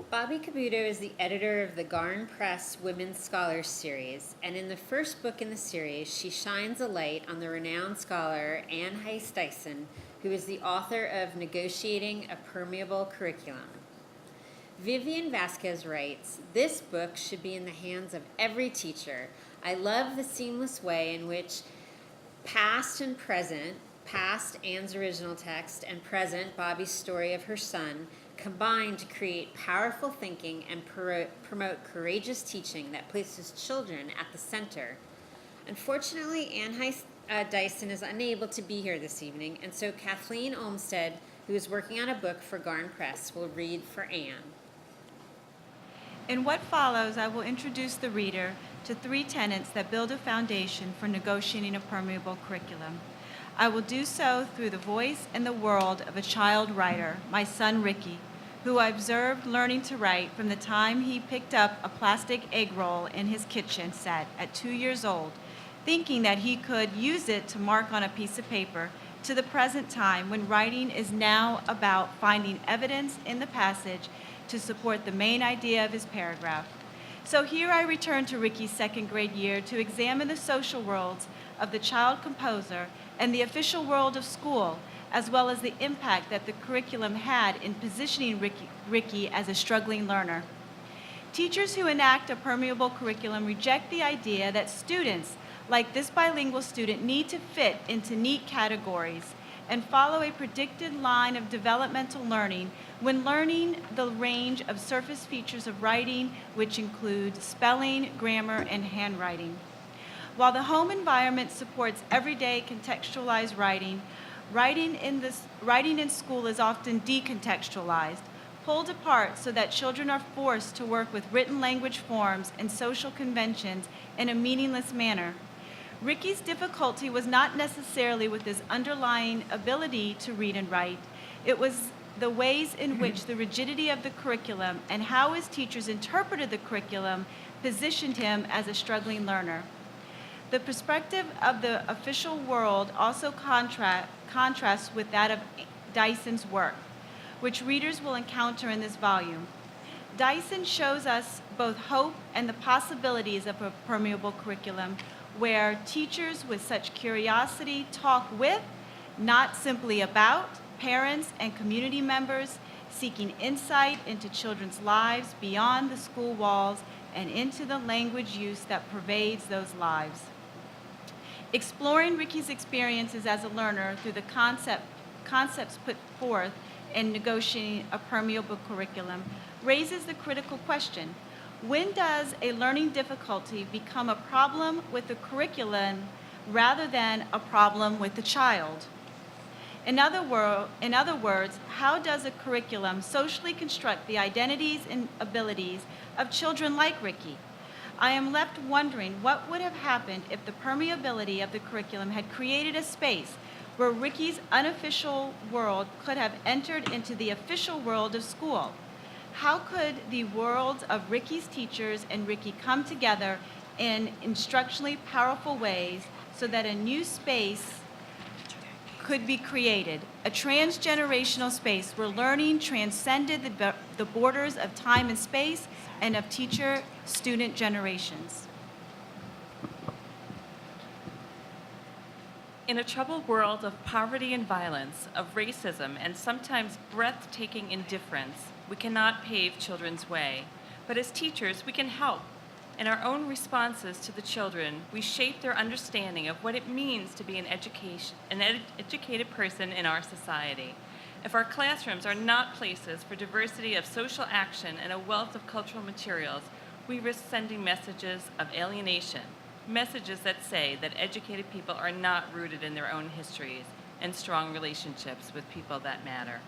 Bobbie Kabuto is the editor of the Garn Press Women's Scholars Series, and in the first book in the series, she shines a light on the renowned scholar Anne Heiss Dyson, who is the author of Negotiating a Permeable Curriculum. Vivian Vasquez writes, "This book should be in the hands of every teacher. I love the seamless way in which past and present, past Anne's original text, and present Bobbie's story of her son, combine to create powerful thinking and promote courageous teaching that places children at the center." Unfortunately, Anne Heiss Dyson is unable to be here this evening, and so Kathleen Olmsted, who is working on a book for Garn Press, will read for Anne. In what follows, I will introduce the reader to three tenets that build a foundation for negotiating a permeable curriculum. I will do so through the voice and the world of a child writer, my son Ricky, who I observed learning to write from the time he picked up a plastic egg roll in his kitchen set at 2 years old, thinking that he could use it to mark on a piece of paper, to the present time when writing is now about finding evidence in the passage to support the main idea of his paragraph. So here I return to Ricky's second grade year to examine the social worlds of the child composer and the official world of school, as well as the impact that the curriculum had in positioning Ricky as a struggling learner. Teachers who enact a permeable curriculum reject the idea that students, like this bilingual student, need to fit into neat categories and follow a predicted line of developmental learning when learning the range of surface features of writing, which include spelling, grammar, and handwriting. While the home environment supports everyday contextualized writing, writing in school is often decontextualized, pulled apart so that children are forced to work with written language forms and social conventions in a meaningless manner. Ricky's difficulty was not necessarily with his underlying ability to read and write. It was the ways in which the rigidity of the curriculum and how his teachers interpreted the curriculum positioned him as a struggling learner. The perspective of the official world also contrasts with that of Dyson's work, which readers will encounter in this volume. Dyson shows us both hope and the possibilities of a permeable curriculum where teachers with such curiosity talk with, not simply about, parents and community members, seeking insight into children's lives beyond the school walls and into the language use that pervades those lives. Exploring Ricky's experiences as a learner through the concepts put forth in negotiating a permeable curriculum raises the critical question: when does a learning difficulty become a problem with the curriculum rather than a problem with the child? In other words, how does a curriculum socially construct the identities and abilities of children like Ricky? I am left wondering what would have happened if the permeability of the curriculum had created a space where Ricky's unofficial world could have entered into the official world of school. How could the worlds of Ricky's teachers and Ricky come together in instructionally powerful ways so that a new space could be created, a transgenerational space where learning transcended the borders of time and space and of teacher-student generations? In a troubled world of poverty and violence, of racism and sometimes breathtaking indifference, we cannot pave children's way. But as teachers, we can help. In our own responses to the children, we shape their understanding of what it means to be an educated person in our society. If our classrooms are not places for diversity of social action and a wealth of cultural materials, we risk sending messages of alienation, messages that say that educated people are not rooted in their own histories and strong relationships with people that matter.